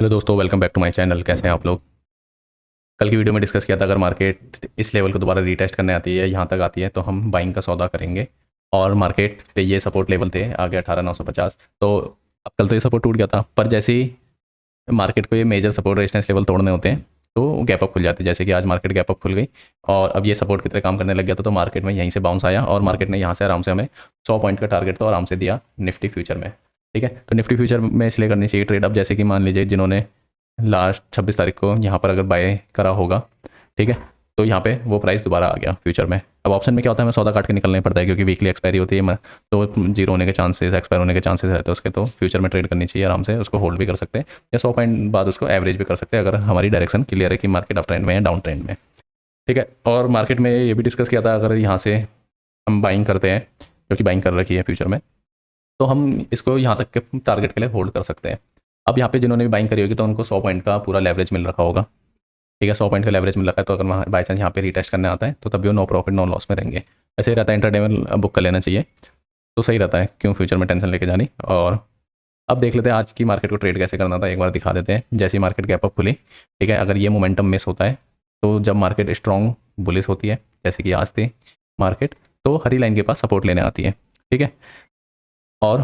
Hello दोस्तों, welcome back to my channel. कैसे हैं आप लोग? कल की वीडियो में डिस्कस किया था, अगर मार्केट इस लेवल को दोबारा रीटेस्ट करने आती है, यहाँ तक आती है, तो हम बाइंग का सौदा करेंगे। और मार्केट पे ये सपोर्ट लेवल थे आगे 18,950। तो अब कल तो ये सपोर्ट टूट गया था, पर जैसे ही मार्केट को ये मेजर सपोर्ट रेजिस्टेंस लेवल तोड़ने होते हैं तो गैप अप खुल जाती है। जैसे कि आज मार्केट गैप अप खुल गई और अब ये सपोर्ट की तरह काम करने लग गया था, तो मार्केट में यहीं से बाउंस आया और मार्केट ने यहाँ से आराम से हमें 100 पॉइंट का टारगेट तो आराम से दिया निफ्टी फ्यूचर में। ठीक है, तो निफ्टी फ्यूचर में इसलिए करनी चाहिए ट्रेड। अब जैसे कि मान लीजिए जिन्होंने लास्ट 26 तारीख को यहाँ पर अगर बाय करा होगा, ठीक है, तो यहाँ पे वो प्राइस दोबारा आ गया फ्यूचर में। अब ऑप्शन में क्या होता है, हमें सौदा काट के निकलना ही पड़ता है क्योंकि वीकली एक्सपायरी होती है, तो जीरो होने के चांसेस, एक्सपायर होने के चांसेस रहते हैं उसके। तो फ्यूचर में ट्रेड करनी चाहिए आराम से, उसको होल्ड भी कर सकते हैं या 100 पॉइंट बाद उसको एवरेज भी कर सकते हैं अगर हमारी डायरेक्शन क्लियर है कि मार्केट अप ट्रेंड में है डाउन ट्रेंड में। ठीक है, और मार्केट में ये भी डिस्कस किया था, अगर यहाँ से हम बाइंग करते हैं, क्योंकि बाइंग कर रखी है फ्यूचर में, तो हम इसको यहाँ तक के टारगेट के लिए होल्ड कर सकते हैं। अब यहाँ पे जिन्होंने भी बाइंग करी होगी तो उनको 100 पॉइंट का पूरा लेवरेज मिल रखा होगा। ठीक है, 100 पॉइंट का लेवरेज मिल रखा है, तो अगर वहाँ बाई चांस यहाँ पे रीटेस्ट करने आता है तो तब भी वो नो प्रॉफिट नो लॉस में रहेंगे। ऐसे ही रहता है, इंट्राडे में बुक कर लेना चाहिए तो सही रहता है, क्यों फ्यूचर में टेंशन लेके जानी। और अब देख लेते हैं आज की मार्केट को ट्रेड कैसे करना था, एक बार दिखा देते हैं। जैसे ही मार्केट गैप अप खुली, ठीक है, अगर ये मोमेंटम मिस होता है तो जब मार्केट स्ट्रॉन्ग बुलिश होती है जैसे कि आज थी मार्केट, तो हरी लाइन के पास सपोर्ट लेने आती है। ठीक है, और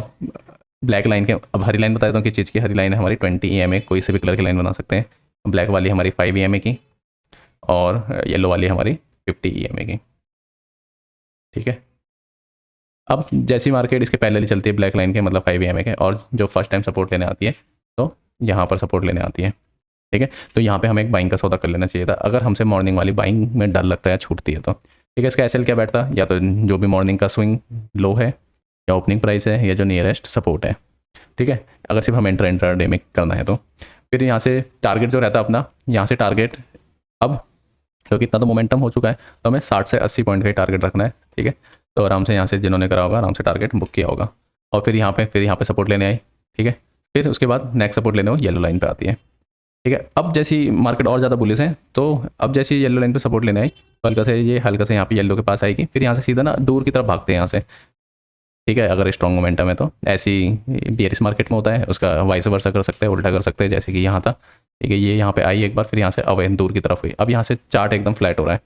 ब्लैक लाइन के, अब हरी लाइन बता देता हूँ कि चीज़ की हरी लाइन है हमारी 20 EMA, कोई से भी कलर की लाइन बना सकते हैं। ब्लैक वाली हमारी 5 EMA की और येलो वाली हमारी 50 EMA की। ठीक है, अब जैसी मार्केट इसके पहले ही चलती है ब्लैक लाइन के, मतलब 5 EMA के, और जो फर्स्ट टाइम सपोर्ट लेने आती है तो यहाँ पर सपोर्ट लेने आती है। ठीक है, तो यहाँ पे हमें एक बाइंग का सौदा कर लेना चाहिए था अगर हमसे मॉर्निंग वाली बाइंग में डर लगता है छूटती है तो। ठीक है, इसका एसएल क्या बैठता, या तो जो भी मॉर्निंग का स्विंग लो है या ओपनिंग प्राइस है या जो नियरेस्ट सपोर्ट है। ठीक है, अगर सिर्फ हम इंटर डे में करना है तो फिर यहाँ से टारगेट जो रहता है अपना, यहाँ से टारगेट, अब क्योंकि इतना तो मोमेंटम हो चुका है तो हमें 60 से 80 पॉइंट का ही टारगेट रखना है। ठीक है, तो आराम से यहाँ से जिन्होंने करा होगा आराम से टारगेट बुक किया होगा और फिर यहाँ पे सपोर्ट लेने आई। ठीक है, फिर उसके बाद नेक्स्ट सपोर्ट लेने वो येलो लाइन पे आती है। ठीक है, अब जैसी मार्केट और ज़्यादा बुलिश है तो अब जैसी येलो लाइन पे सपोर्ट लेने आई तो हल्का से यहाँ पे येलो के पास आएगी, फिर यहाँ से सीधा ना दूर की तरफ भागते हैं यहाँ से। ठीक है, अगर स्ट्रॉन्ग मोमेंटम है तो ऐसी बियरिश मार्केट में होता है, उसका वाइस वर्सा कर सकते हैं, उल्टा कर सकते हैं, जैसे कि यहाँ था। ठीक है, ये यहाँ पे आई एक बार, फिर यहाँ से अवे दूर की तरफ हुई, अब यहाँ से चार्ट एकदम फ्लैट हो रहा है।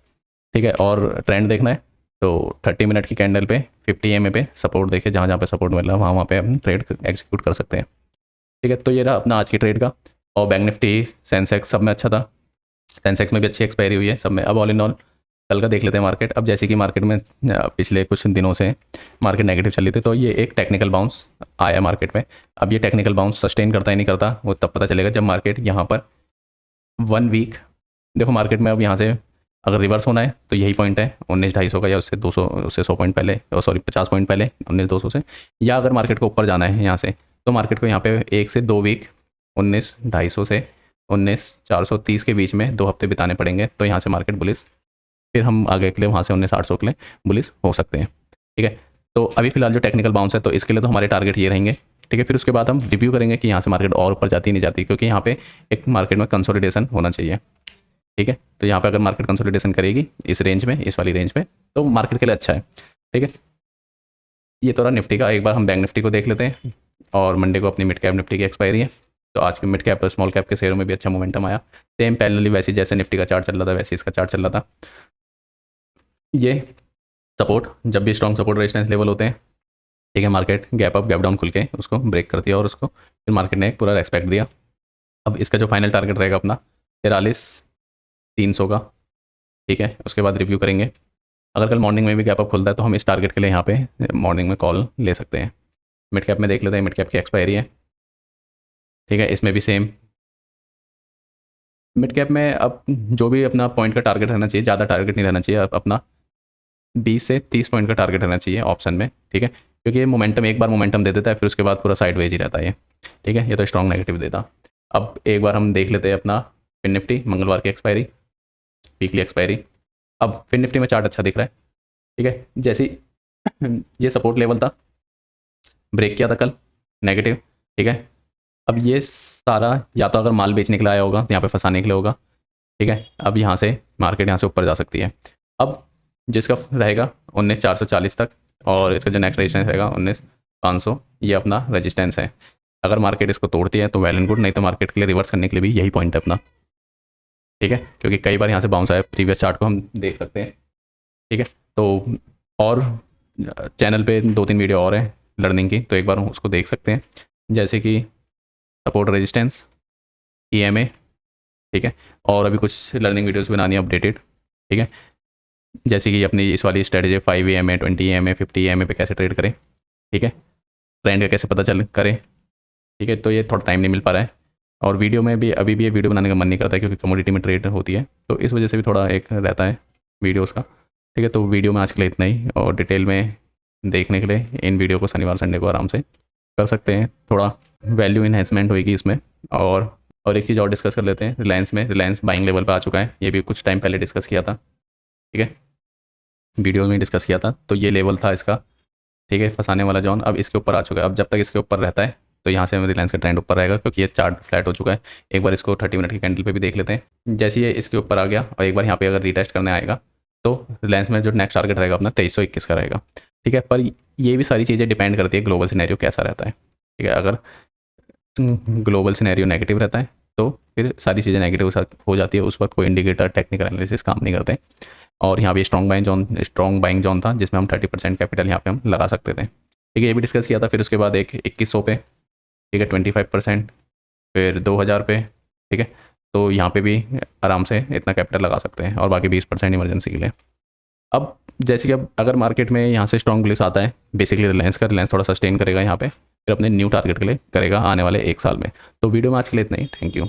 ठीक है, और ट्रेंड देखना है तो 30 मिनट की कैंडल पे 50 EMA पे सपोर्ट देखे, जहाँ जहाँ पे सपोर्ट मिल रहा है वहाँ पे हम ट्रेड एग्जीक्यूट कर सकते हैं। ठीक है, तो ये रहा अपना आज की ट्रेड का। और बैंक निफ्टी, सेंसेक्स सब में अच्छा था, सेंसेक्स में भी अच्छी एक्सपायरी हुई है सब में। अब ऑल इन ऑल कल का देख लेते हैं मार्केट। अब जैसे कि मार्केट में पिछले कुछ दिनों से मार्केट नेगेटिव चल रही थी, तो ये एक टेक्निकल बाउंस आया मार्केट में। अब ये टेक्निकल बाउंस सस्टेन करता है नहीं करता वो तब पता चलेगा जब मार्केट यहाँ पर 1 वीक, देखो मार्केट में अब यहाँ से अगर रिवर्स होना है तो यही पॉइंट है 19,250 का, या उससे 200, उससे 100 पॉइंट पहले, सॉरी 50 पॉइंट पहले 19,200 से। या अगर मार्केट को ऊपर जाना है यहाँ से तो मार्केट को यहाँ पे 1 से 2 वीक 19,250 से 19,430 के बीच में 2 हफ्ते बिताने पड़ेंगे, तो यहाँ से मार्केट बुलिस, फिर हम आगे के लिए वहाँ से 19,800 के लिए बुलिस हो सकते हैं। ठीक है, तो अभी फिलहाल जो टेक्निकल बाउंस है तो इसके लिए तो हमारे टारगेट ये रहेंगे। ठीक है, फिर उसके बाद हम रिव्यू करेंगे कि यहाँ से मार्केट और ऊपर जाती नहीं जाती, क्योंकि यहाँ पे एक मार्केट में कंसोलिडेशन होना चाहिए। ठीक है, तो यहाँ पे अगर मार्केट कंसोलिडेशन करेगी इस रेंज में, इस वाली रेंज में, तो मार्केट के लिए अच्छा है। ठीक है, ये तो रहा निफ्टी का। एक बार हम बैंक निफ्टी को देख लेते हैं, और मंडे को अपनी मिड कैप निफ्टी की एक्सपायरी है, तो आज के मिड कैप और स्मॉल कैप के शेयरों में भी अच्छा मोमेंटम आया। सेम पैरेलली वैसे जैसे निफ्टी का चार्ट चल रहा था वैसे इसका चार्ट चल रहा था। ये सपोर्ट, जब भी स्ट्रॉन्ग सपोर्ट रेजिस्टेंस लेवल होते हैं, ठीक है, market gap up gap down खुल के उसको ब्रेक करती है और उसको फिर मार्केट ने एक पूरा रेस्पेक्ट दिया। अब इसका जो फाइनल टारगेट रहेगा अपना 43,300 का। ठीक है, उसके बाद रिव्यू करेंगे। अगर कल मॉर्निंग में भी गैप अप खुलता है तो हम इस टारगेट के लिए यहाँ पे मॉर्निंग में कॉल ले सकते हैं। मिड कैप में देख लेते हैं, मिड कैप की एक्सपायरी है। ठीक है, इसमें भी सेम मिड कैप में अब जो भी अपना पॉइंट का टारगेट रहना चाहिए, ज़्यादा टारगेट नहीं रहना चाहिए, अपना 20 से 30 पॉइंट का टारगेट रहना चाहिए ऑप्शन में। ठीक है, क्योंकि ये मोमेंटम एक बार मोमेंटम दे देता है, फिर उसके बाद पूरा साइड वेज ही रहता है ये। ठीक है, ये तो स्ट्रॉन्ग नेगेटिव देता। अब एक बार हम देख लेते हैं अपना फिन निफ्टी, मंगलवार की एक्सपायरी, वीकली एक्सपायरी। अब फिन निफ्टी में चार्ट अच्छा दिख रहा है। ठीक है, जैसे ये सपोर्ट लेवल था, ब्रेक किया था कल नेगेटिव। ठीक है, अब ये सारा या तो अगर माल बेचने के लिए आया होगा तो यहाँ पे फंसाने के लिए होगा। ठीक है, अब यहाँ से मार्केट यहाँ से ऊपर जा सकती है। अब जिसका रहेगा 19,440 तक, और इसका जो नेक्स्ट रेजिस्टेंस रहेगा 19,500, ये अपना रेजिस्टेंस है। अगर मार्केट इसको तोड़ती है तो वेल एंड गुड, नहीं तो मार्केट के लिए रिवर्स करने के लिए भी यही पॉइंट है अपना, ठीक है, क्योंकि कई बार यहाँ से बाउंस आया, प्रीवियस चार्ट को हम देख सकते हैं, ठीक है। तो और चैनल पे 2-3 वीडियो और हैं लर्निंग की, तो एक बार उसको देख सकते हैं, जैसे कि सपोर्ट रेजिस्टेंस, EMA, ठीक है। और अभी कुछ लर्निंग वीडियोस बनानी है अपडेटेड, ठीक है, जैसे कि अपनी इस वाली स्ट्रेटजी 5 EMA, 20 EMA, 50 EMA पे कैसे ट्रेड करें, ठीक है, ट्रेंड का कैसे पता चल करें, ठीक है। तो ये थोड़ा टाइम नहीं मिल पा रहा है, और वीडियो में भी अभी भी ये वीडियो बनाने का मन नहीं करता है, क्योंकि कमोडिटी में ट्रेड होती है, तो इस वजह से भी थोड़ा एक रहता है वीडियोज़ का, ठीक है। तो वीडियो में आज के लिए इतना ही, और डिटेल में देखने के लिए इन वीडियो को शनिवार संडे को आराम से कर सकते हैं, थोड़ा वैल्यू इन्हेंसमेंट होगी इसमें। और एक चीज़ और डिस्कस कर लेते हैं, रिलायंस में, रिलायंस बाइंग लेवल पर आ चुका है, ये भी कुछ टाइम पहले डिस्कस किया था, ठीक है, वीडियो में डिस्कस किया था। तो ये लेवल था इसका, ठीक है, फंसाने वाला जोन, अब इसके ऊपर आ चुका है। अब जब तक इसके ऊपर रहता है तो यहाँ से रिलायंस का ट्रेंड ऊपर रहेगा, क्योंकि ये चार्ट फ्लैट हो चुका है। एक बार इसको 30 मिनट की कैंडल पे भी देख लेते हैं। जैसे ये इसके ऊपर आ गया और एक बार यहाँ पे अगर रीटेस्ट करने आएगा, तो रिलायंस में जो नेक्स्ट टारगेट रहेगा अपना 2321 का रहेगा, ठीक है। पर ये भी सारी चीज़ें डिपेंड करती है ग्लोबल सिनेरियो कैसा रहता है, ठीक है। अगर ग्लोबल सिनेरियो नेगेटिव रहता है तो फिर सारी चीज़ें नेगेटिव हो जाती है, उस वक्त कोई इंडिकेटर, टेक्निकल एनालिसिस काम नहीं करते। और यहाँ पे स्ट्रॉन्ग बाइंग जोन था, जिसमें हम 30% कैपिटल यहाँ पे हम लगा सकते थे, ठीक है, ये भी डिस्कस किया था। फिर उसके बाद एक 2100 पे, ठीक है, 25%, फिर 2000 पे, ठीक है। तो यहाँ पे भी आराम से इतना कैपिटल लगा सकते हैं, और बाकी 20% इमरजेंसी के लिए। अब जैसे कि अब अगर मार्केट में यहाँ से स्ट्रॉन्ग बुलिश आता है, बेसिकली रिलायंस थोड़ा सस्टेन करेगा यहाँ पे, फिर अपने न्यू टारगेट के लिए करेगा आने वाले 1 साल में। तो वीडियो में आज के लिए इतना ही, थैंक यू।